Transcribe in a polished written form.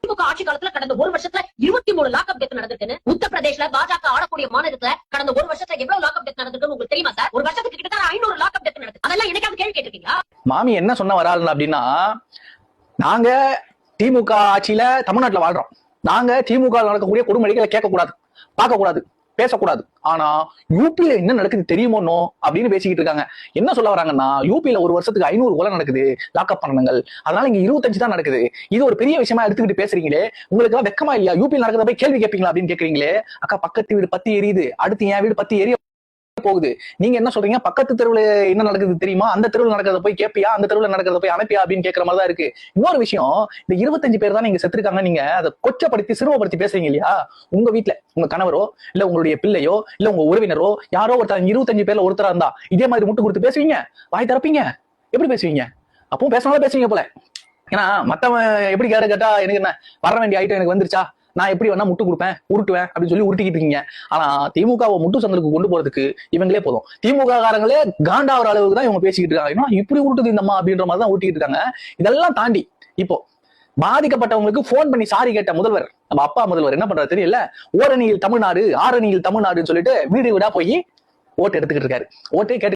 திமுக ஆட்சி காலத்துல கடந்த ஒரு வருஷத்துல 23 லாக்அப் டெத் நடந்திருக்குன்னு உத்தரப்பிரதேஷ்ல பாஜக ஆளக்கூடிய மாநிலத்துல கடந்த ஒரு வருஷத்துல எவ்வளவு லாக்அப் டெத் நடந்திருக்குன்னு உங்களுக்கு தெரியுமா சார்? ஒரு வருஷத்துக்கு கிட்டத்தட்ட 500 லாக்அப் டெத் நடக்குது. அதெல்லாம் எனக்காவது கேள்வி கேட்டிருக்கீங்களா? மாமி என்ன சொன்ன வராங்க அப்படின்னா, நாங்க திமுக ஆட்சியில தமிழ்நாட்டுல வாழ்றோம். நாங்க திமுக நடக்கக்கூடிய கொடுமைகளை கேட்கக்கூடாது, பார்க்க கூடாது, பேசக்கூடாது. ஆனா யூபியில என்ன நடக்குது தெரியுமோனோ அப்படின்னு பேசிக்கிட்டு இருக்காங்க. என்ன சொல்ல வராங்கன்னா, யூபியில ஒரு வருஷத்துக்கு 500 கொலை நடக்குது, லாக்அப் பண்ணங்கள். அதனால இங்க 25 தான் நடக்குது. இது ஒரு பெரிய விஷயமா எடுத்துக்கிட்டு பேசுறீங்களே, உங்களுக்கு எல்லாம் வெக்கமா இல்லையா? யூபியில் நடக்கிறத போய் கேள்வி கேட்பீங்களா அப்படின்னு கேக்குறீங்களே. அக்கா, பக்கத்து வீடு பத்தி எரியுது, அடுத்து என் வீடு பத்தி எரிய போகுது. நீங்க என்ன சொல்றீங்க? பக்கத்து தெருவுல என்ன நடக்குது தெரியுமா? அந்த தெருவில் நடக்கிறத போய் கேப்பியா, அந்த தெருவில் நடக்கிறத போய் அனுப்பியா அப்படின்னு கேட்கிற மாதிரி தான் இருக்கு. இன்னொரு விஷயம், இந்த 25 பேர் தான் நீங்க செத்துருக்காங்க, நீங்க அதை கொச்சப்படுத்தி சிறுவப்படுத்தி பேசுறீங்க இல்லையா? உங்க வீட்டுல உங்க கணவரோ இல்ல உங்களுடைய பிள்ளையோ இல்ல உங்க உறவினரோ யாரோ ஒருத்தர் 25 பேர்ல ஒருத்தரா இருந்தா இதே மாதிரி முட்டு கொடுத்து பேசுவீங்க? வாய் திறப்பீங்க? எப்படி பேசுவீங்க? அப்பவும் பேசினாலும் பேசுவீங்க போல. ஏன்னா மத்தவன் எப்படி கேட்டா எனக்கு என்ன வர வேண்டிய ஐட்டம் எனக்கு வந்துருச்சா, நான் எப்படி வேணா முட்டு கொடுப்பேன், உருட்டுவேன் அப்படின்னு சொல்லி உருட்டிக்கிட்டு இருக்கீங்க. ஆனா திமுகவை முட்டு சந்தலுக்கு கொண்டு போறதுக்கு இவங்களே போதும். திமுக காரங்களே காண்டாவர அளவுக்கு தான் இவங்க பேசிக்கிட்டு இருக்காங்க. ஏன்னா இப்படி உருட்டுது இந்தம்மா அப்படின்ற மாதிரி தான் ஊட்டிக்கிட்டு இருக்காங்க. இதெல்லாம் தாண்டி இப்போ பாதிக்கப்பட்டவங்களுக்கு போன் பண்ணி சாரி கேட்ட முதல்வர், நம்ம அப்பா முதல்வர் என்ன பண்றாரு தெரியல, ஓரணியில் தமிழ்நாடு ஆரணியில் தமிழ்நாடுன்னு சொல்லிட்டு வீடு வீடா போய் ஓட்டு எடுத்துக்கிட்டு இருக்காரு. ஓட்டே கேட்டு